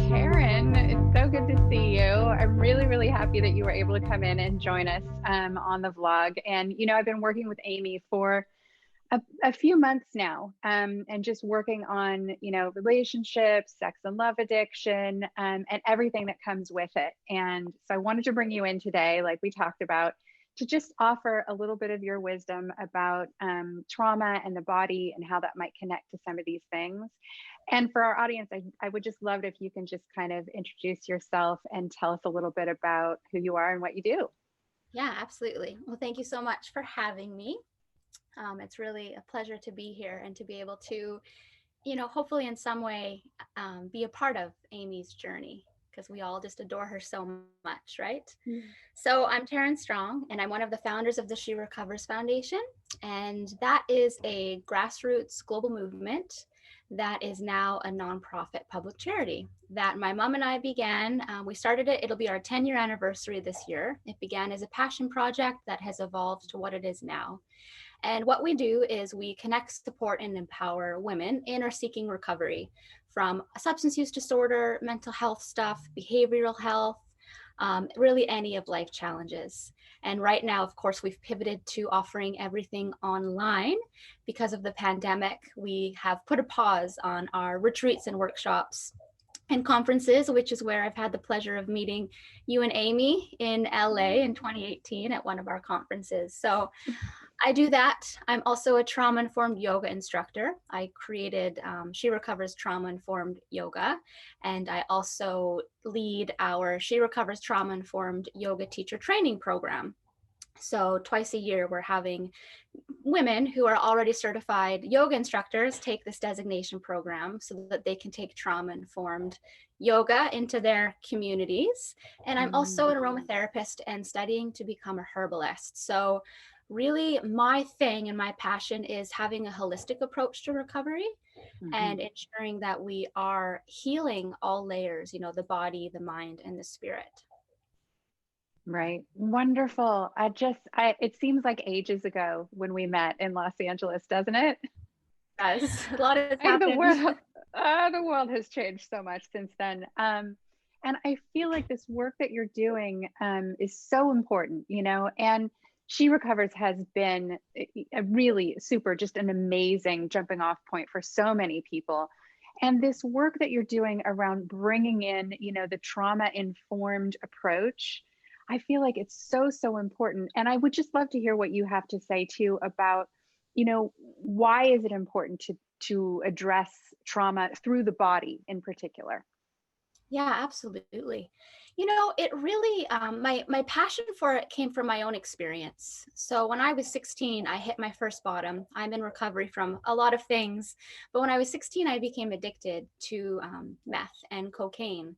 Taryn, it's so good to see you. I'm really, really happy that you were able to come in and join us on the vlog. And, I've been working with Amy for a few months now, and just working on, relationships, sex and love addiction, and everything that comes with it. And so I wanted to bring you in today, like we talked about, to just offer a little bit of your wisdom about trauma and the body and how that might connect to some of these things. And for our audience, I would just love it if you can just kind of introduce yourself and tell us a little bit about who you are and what you do. Yeah, absolutely. Well, thank you so much for having me. It's really a pleasure to be here and to be able to, hopefully in some way be a part of Amy's journey, because we all just adore her so much, right? Mm-hmm. So I'm Taryn Strong, and I'm one of the founders of the She Recovers Foundation. And that is a grassroots global movement that is now a nonprofit public charity that my mom and I began. We started it, it'll be our 10-year anniversary this year. It began as a passion project that has evolved to what it is now. And what we do is we connect, support, and empower women in or seeking recovery from substance use disorder, mental health stuff, behavioral health, really any of life challenges. And right now, of course, we've pivoted to offering everything online because of the pandemic. We have put a pause on our retreats and workshops and conferences, which is where I've had the pleasure of meeting you and Amy in LA in 2018 at one of our conferences. So I do that. I'm also a trauma-informed yoga instructor. I created She Recovers Trauma-Informed Yoga, and I also lead our She Recovers Trauma-Informed Yoga Teacher Training Program. So twice a year, we're having women who are already certified yoga instructors take this designation program so that they can take trauma-informed yoga into their communities. And I'm also an aromatherapist and studying to become a herbalist. So really my thing and my passion is having a holistic approach to recovery and ensuring that we are healing all layers, the body, the mind, and the spirit. Right. Wonderful. It seems like ages ago when we met in Los Angeles, doesn't it? Yes, a lot has happened. The world has changed so much since then. And I feel like this work that you're doing is so important, and She Recovers has been a really just an amazing jumping off point for so many people. And this work that you're doing around bringing in, the trauma-informed approach, I feel like it's so important. And I would just love to hear what you have to say too about, why is it important to address trauma through the body in particular? Yeah, absolutely. It really, my passion for it came from my own experience. So when I was 16, I hit my first bottom. I'm in recovery from a lot of things, but when I was 16, I became addicted to meth and cocaine.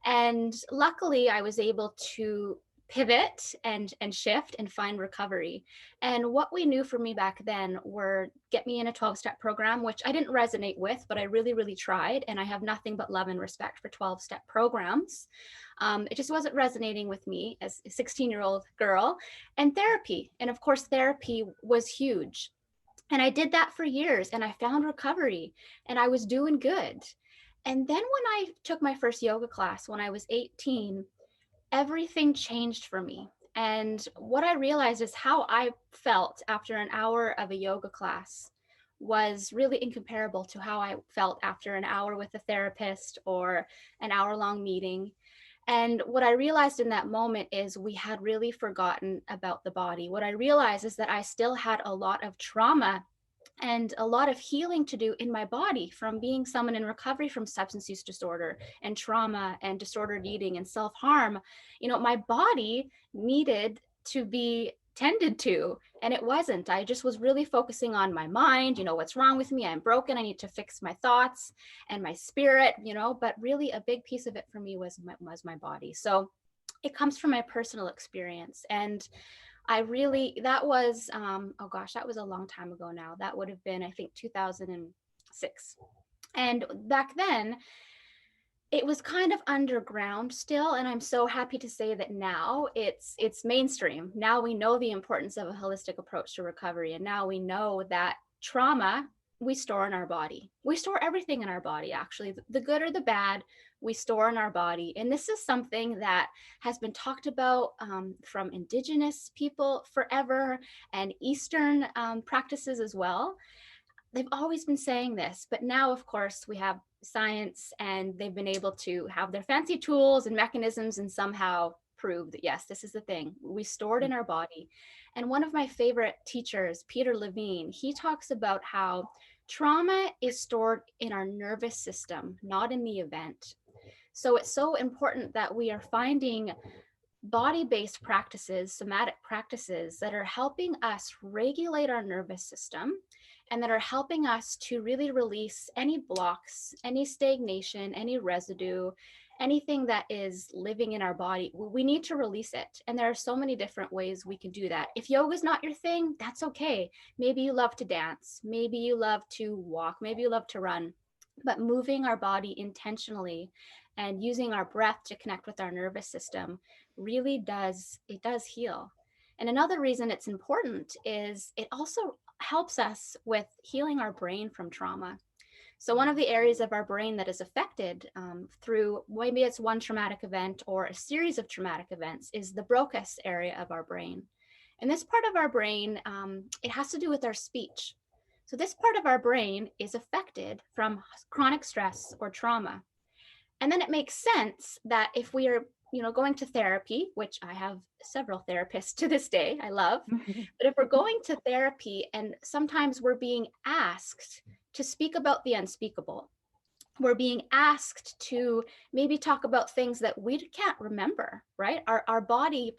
And luckily, I was able to pivot and shift and find recovery. And what we knew for me back then were get me in a 12-step program, which I didn't resonate with, but I really, really tried. And I have nothing but love and respect for 12-step programs. It just wasn't resonating with me as a 16-year-old girl. And therapy. And of course, therapy was huge. And I did that for years and I found recovery and I was doing good. And then when I took my first yoga class when I was 18, everything changed for me. And what I realized is how I felt after an hour of a yoga class was really incomparable to how I felt after an hour with a therapist or an hour-long meeting. And what I realized in that moment is we had really forgotten about the body. What I realized is that I still had a lot of trauma and a lot of healing to do in my body from being someone in recovery from substance use disorder and trauma and disordered eating and self-harm. My body needed to be tended to, and it wasn't. I just was really focusing on my mind, what's wrong with me? I'm broken. I need to fix my thoughts and my spirit, but really a big piece of it for me was my body. So it comes from my personal experience. And that was, that was a long time ago now. That would have been, I think, 2006. And back then, it was kind of underground still. And I'm so happy to say that now it's mainstream. Now we know the importance of a holistic approach to recovery. And now we know that trauma we store in our body. We store everything in our body, actually, the good or the bad, we store in our body. And this is something that has been talked about from indigenous people forever, and Eastern practices as well. They've always been saying this, but now, of course, we have science, and they've been able to have their fancy tools and mechanisms and somehow prove that, yes, this is the thing. We store it in our body. And one of my favorite teachers, Peter Levine, he talks about how trauma is stored in our nervous system, not in the event. So it's so important that we are finding body-based practices, somatic practices that are helping us regulate our nervous system, and that are helping us to really release any blocks, any stagnation, any residue, anything that is living in our body. We need to release it. And there are so many different ways we can do that. If yoga is not your thing, that's okay. Maybe you love to dance. Maybe you love to walk. Maybe you love to run. But moving our body intentionally and using our breath to connect with our nervous system really does heal. And another reason it's important is it also helps us with healing our brain from trauma. So one of the areas of our brain that is affected through, maybe it's one traumatic event or a series of traumatic events, is the Broca's area of our brain. And this part of our brain, it has to do with our speech. So this part of our brain is affected from chronic stress or trauma. And then it makes sense that if we are going to therapy, which I have several therapists to this day, I love, but if we're going to therapy and sometimes we're being asked to speak about the unspeakable, we're being asked to maybe talk about things that we can't remember, right? Our body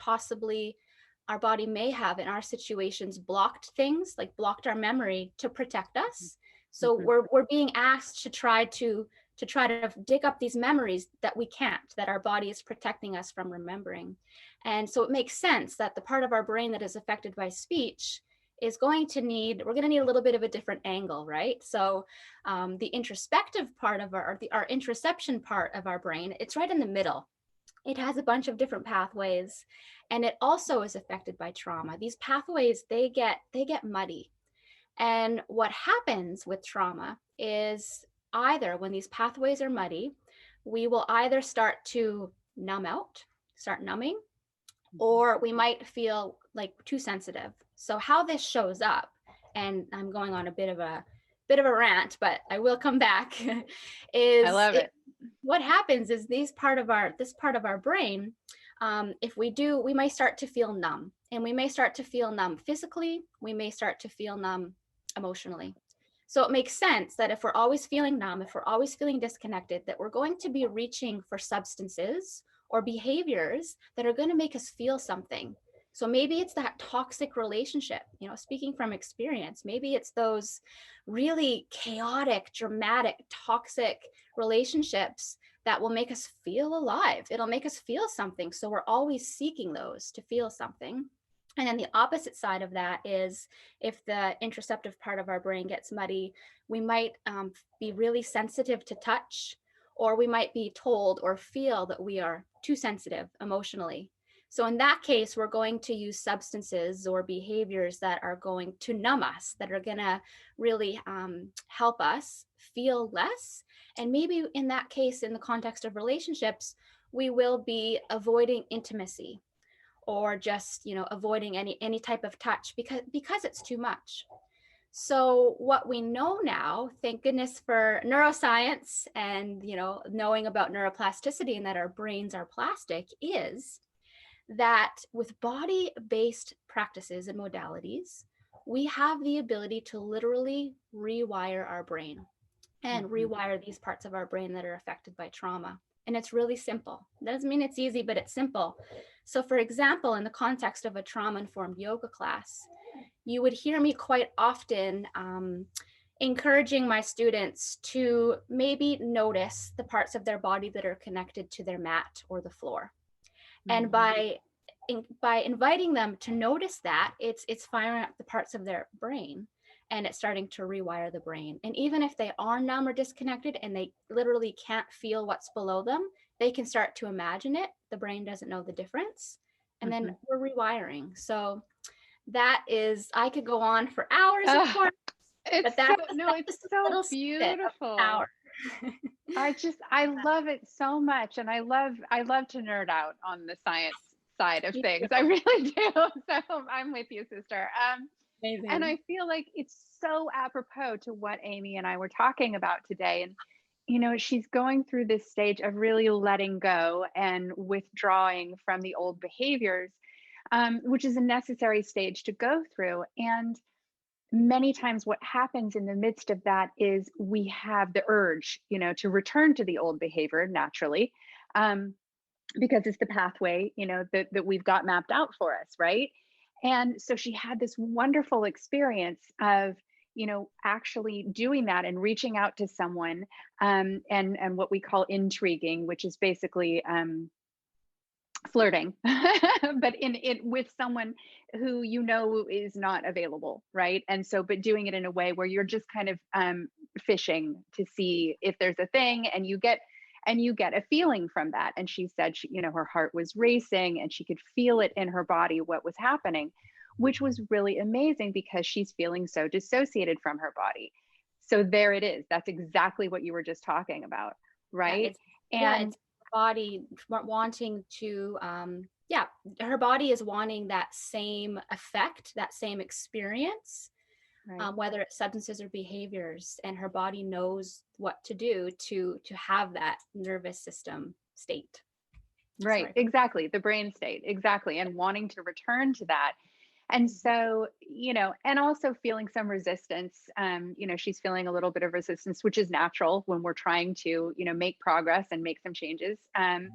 may have in our situations blocked things, like blocked our memory to protect us. So we're being asked to try to dig up these memories that we can't, that our body is protecting us from remembering. And so it makes sense that the part of our brain that is affected by speech is we're going to need a little bit of a different angle, right? So the introspective part of our interoception part of our brain, it's right in the middle. It has a bunch of different pathways, and it also is affected by trauma. These pathways, they get muddy. And what happens with trauma is, either when these pathways are muddy, we will either start to start numbing, or we might feel like too sensitive. So how this shows up, and I'm going on a bit of a rant, but I will come back, is I love it. What happens is this part of our brain, we might start to feel numb, and we may start to feel numb physically, we may start to feel numb emotionally. So it makes sense that if we're always feeling numb, if we're always feeling disconnected, that we're going to be reaching for substances or behaviors that are going to make us feel something. So maybe it's that toxic relationship, speaking from experience, maybe it's those really chaotic, dramatic, toxic relationships that will make us feel alive. It'll make us feel something. So we're always seeking those to feel something. And then the opposite side of that is, if the interoceptive part of our brain gets muddy, we might be really sensitive to touch, or we might be told or feel that we are too sensitive emotionally. So in that case, we're going to use substances or behaviors that are going to numb us, that are going to really help us feel less. And maybe in that case, in the context of relationships, we will be avoiding intimacy, or just avoiding any type of touch because it's too much. So what we know now, thank goodness for neuroscience and knowing about neuroplasticity and that our brains are plastic, is that with body-based practices and modalities, we have the ability to literally rewire our brain and rewire these parts of our brain that are affected by trauma. And it's really simple. That doesn't mean it's easy, but it's simple. So for example, in the context of a trauma-informed yoga class, you would hear me quite often encouraging my students to maybe notice the parts of their body that are connected to their mat or the floor. And by inviting them to notice that, it's firing up the parts of their brain, and it's starting to rewire the brain. And even if they are numb or disconnected and they literally can't feel what's below them, they can start to imagine it. The brain doesn't know the difference. And then we're rewiring. So that is, I could go on for hours, of course. It's But so, that's no, it's just a so little snippet of beautiful. power. I love it so much. And I love to nerd out on the science side of Me things. I too. really do. So I'm with you, sister. And Amazing. I feel like it's so apropos to what Amy and I were talking about today. And, she's going through this stage of really letting go and withdrawing from the old behaviors, which is a necessary stage to go through. And many times what happens in the midst of that is we have the urge, to return to the old behavior naturally, um, because it's the pathway, that we've got mapped out for us, right? And so she had this wonderful experience of, actually doing that and reaching out to someone, and what we call intriguing, which is basically, flirting, but in it with someone who is not available, right? And so, but doing it in a way where you're just kind of, fishing to see if there's a thing, and you get a feeling from that. And she said, her heart was racing and she could feel it in her body what was happening, which was really amazing because she's feeling so dissociated from her body. So there it is. That's exactly what you were just talking about, Yeah, right? it's And body wanting to yeah, her body is wanting that same effect, that same experience, right. whether it's substances or behaviors, and her body knows what to do to have that nervous system state. Right, Sorry. exactly. The brain state, exactly. And wanting to return to that. And so, and also feeling some resistance. She's feeling a little bit of resistance, which is natural when we're trying to, make progress and make some changes. And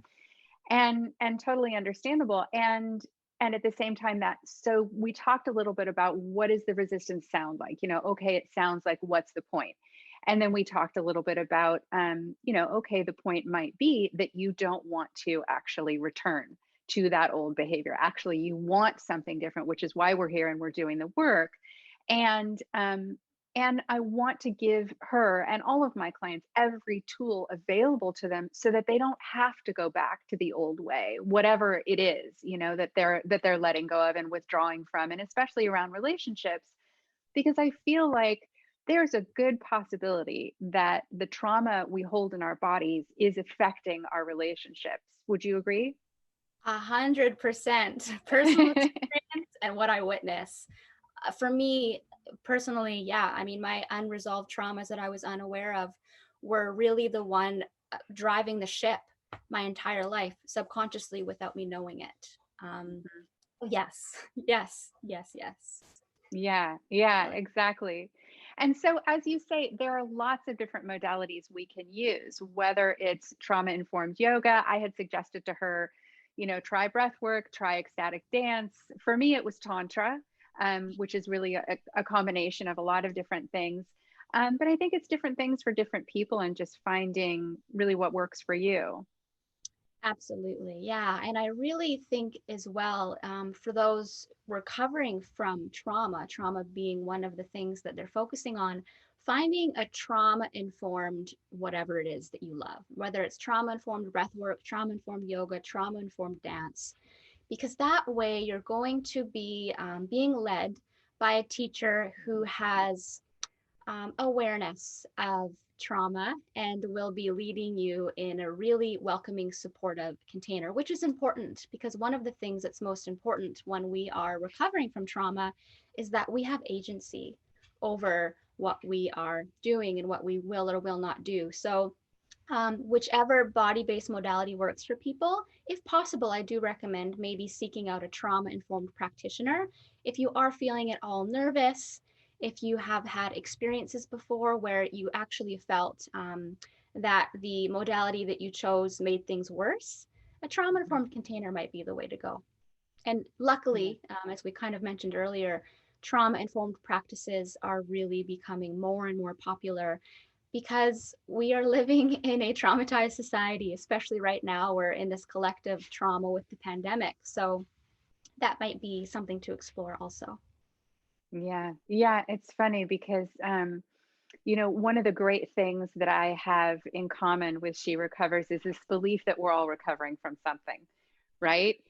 totally understandable. And at the same time so we talked a little bit about what does the resistance sound like? Okay, it sounds like what's the point? And then we talked a little bit about, okay, the point might be that you don't want to actually return to that old behavior. Actually, you want something different, which is why we're here and we're doing the work. And I want to give her and all of my clients every tool available to them so that they don't have to go back to the old way, whatever it is, that they're letting go of and withdrawing from, and especially around relationships, because I feel like there's a good possibility that the trauma we hold in our bodies is affecting our relationships. Would you agree? 100% personal experience and what I witness. For me personally, yeah, I mean, my unresolved traumas that I was unaware of were really the one driving the ship my entire life subconsciously without me knowing it. Mhm. Yes, yes, yes, yes. Yeah, exactly. And so, as you say, there are lots of different modalities we can use, whether it's trauma informed yoga. I had suggested to her, try breath work, try ecstatic dance. For me, it was Tantra, which is really a combination of a lot of different things. But I think it's different things for different people and just finding really what works for you. Absolutely. Yeah. And I really think as well, for those recovering from trauma, trauma being one of the things that they're focusing on, finding a trauma informed whatever it is that you love, whether it's trauma informed breath work, trauma informed yoga, trauma informed dance, because that way you're going to be being led by a teacher who has awareness of trauma and will be leading you in a really welcoming, supportive container, which is important because one of the things that's most important when we are recovering from trauma is that we have agency over what we are doing and what we will or will not do. So, whichever body based modality works for people, if possible, I do recommend maybe seeking out a trauma informed practitioner. If you are feeling at all nervous, if you have had experiences before where you actually felt that the modality that you chose made things worse, a trauma Mhm. informed container might be the way to go. And Yeah. luckily, as we kind of mentioned earlier, trauma informed practices are really becoming more and more popular because we are living in a traumatized society, especially right now. We're in this collective trauma with the pandemic. So that might be something to explore also. Yeah, it's funny because, one of the great things that I have in common with She Recovers is this belief that we're all recovering from something, right?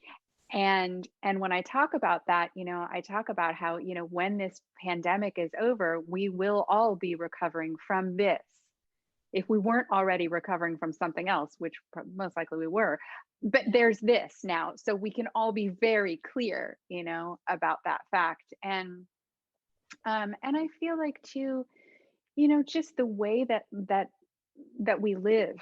And when I talk about that, I talk about how, when this pandemic is over, we will all be recovering from this. If we weren't already recovering from something else, which most likely we were, but there's this now. So we can all be very clear, about that fact. And I feel like too, just the way that we live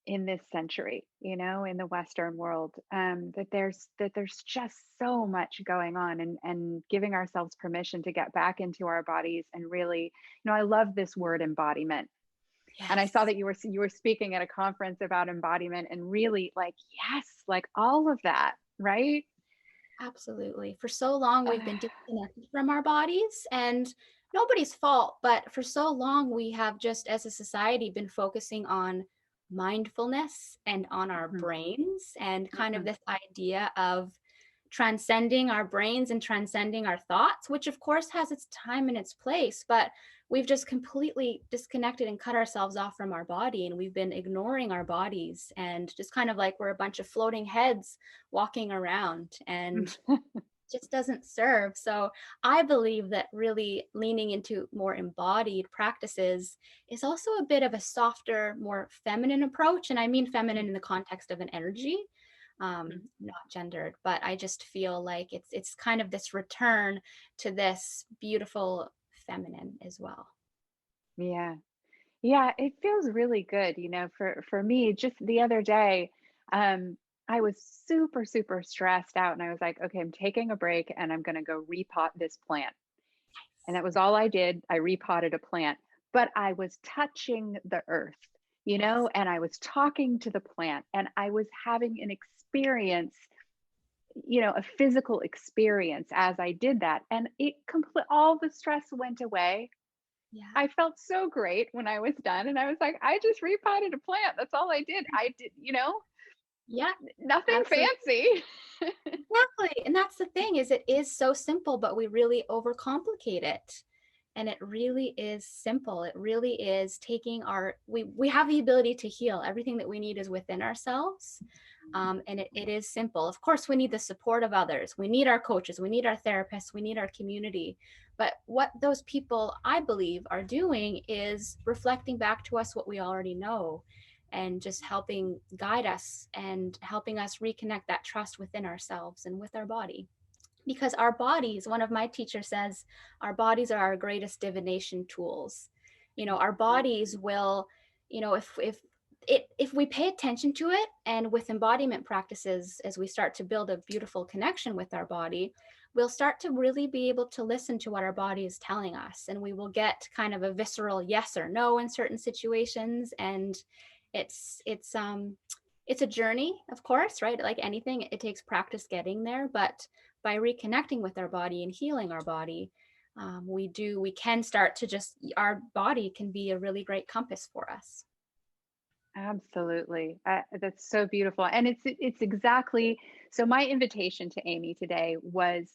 in this century, in the Western world, that there's just so much going on, and giving ourselves permission to get back into our bodies and really, I love this word embodiment. And I saw Yes. that you were speaking at a conference about embodiment, and really, like, yes, like all of that, right? Absolutely. For so long, we've Uh, been disconnected from our bodies, and nobody's fault, but for so long, we have just as a society been focusing on mindfulness and on our mhm, brains, and kind of mhm. this idea of transcending our brains and transcending our thoughts, which of course has its time and its place, but we've just completely disconnected and cut ourselves off from our body. And we've been ignoring our bodies and just kind of like we're a bunch of floating heads walking around, and just doesn't serve. So I believe that really leaning into more embodied practices is also a bit of a softer, more feminine approach. And I mean feminine in the context of an energy, not gendered. But I just feel like it's kind of this return to this beautiful feminine as well. Yeah. Yeah, it feels really good, for me. Just the other day, I was super, super stressed out, and I was like, okay, I'm taking a break and I'm going to go repot this plant. And that was all I did. I repotted a plant, but I was touching the earth, Yes. and I was talking to the plant, and I was having an experience, a physical experience as I did that. And all the stress went away. Yeah. I felt so great when I was done, and I was like, I just repotted a plant. That's all I did. I did, Yeah. nothing Absolutely. fancy. Exactly. And that's the thing, is it is so simple, but we really overcomplicate it. And it really is simple. It really is taking we have the ability to heal. Everything that we need is within ourselves. And it is simple. Of course, we need the support of others. We need our coaches. We need our therapists. We need our community. But what those people, I believe, are doing is reflecting back to us what we already know, and just helping guide us and helping us reconnect that trust within ourselves and with our body. Because our bodies, one of my teachers says, our bodies are our greatest divination tools. Our bodies will, if we pay attention to it, and with embodiment practices, as we start to build a beautiful connection with our body, we'll start to really be able to listen to what our body is telling us, and we will get kind of a visceral yes or no in certain situations. And it's a journey, of course, right? Like anything, it takes practice getting there, but by reconnecting with our body and healing our body, we can start to just, our body can be a really great compass for us. Absolutely. That's so beautiful. And it's exactly, so my invitation to Amy today was,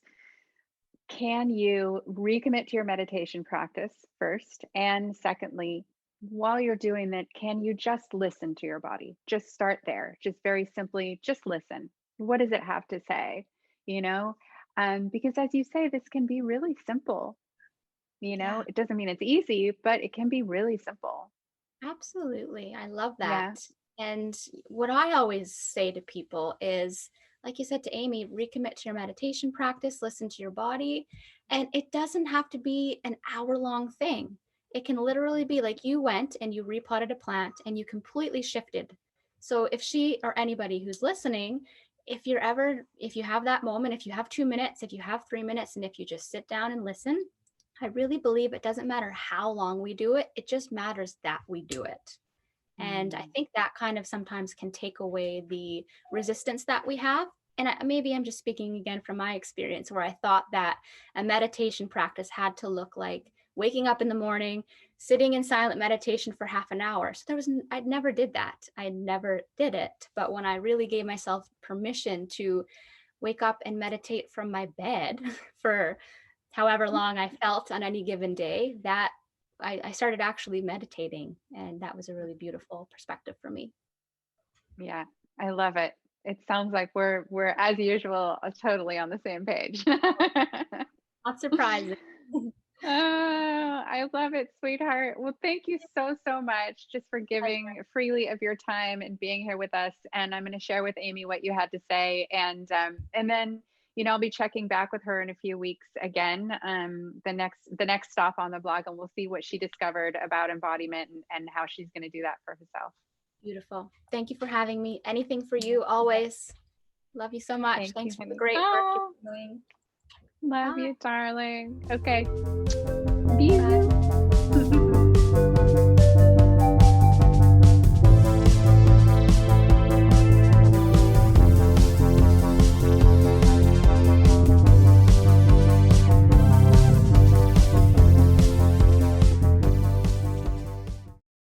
can you recommit to your meditation practice first? And secondly, while you're doing that, can you just listen to your body? Just start there. Just very simply, just listen. What does it have to say? You know, because as you say, this can be really simple. Yeah. It doesn't mean it's easy, but it can be really simple. Absolutely. I love that. Yeah. And what I always say to people is, like you said to Amy, recommit to your meditation practice, listen to your body. And it doesn't have to be an hour-long thing. It can literally be like you went and you repotted a plant and you completely shifted. So if she or anybody who's listening, if you have that moment, if you have 2 minutes, if you have 3 minutes, and if you just sit down and listen, I really believe it doesn't matter how long we do it, it just matters that we do it. And I Mm. think that kind of sometimes can take away the resistance that we have. And maybe I'm just speaking again from my experience, where I thought that a meditation practice had to look like waking up in the morning, sitting in silent meditation for half an hour. So I never did that. I never did it. But when I really gave myself permission to wake up and meditate from my bed for however long I felt on any given day, that I started actually meditating. And that was a really beautiful perspective for me. Yeah, I love it. it sounds like we're as usual, totally on the same page. Not surprising. Oh, I love it, sweetheart. Well, thank you so, so much just for giving freely of your time and being here with us. And I'm going to share with Amy what you had to say. And then, I'll be checking back with her in a few weeks again, the next stop on the blog, and we'll see what she discovered about embodiment and how she's going to do that for herself. Beautiful. Thank you for having me. Anything for you always. Love you so much. Thanks for the great work you're doing. Love you, darling. Okay. Bye.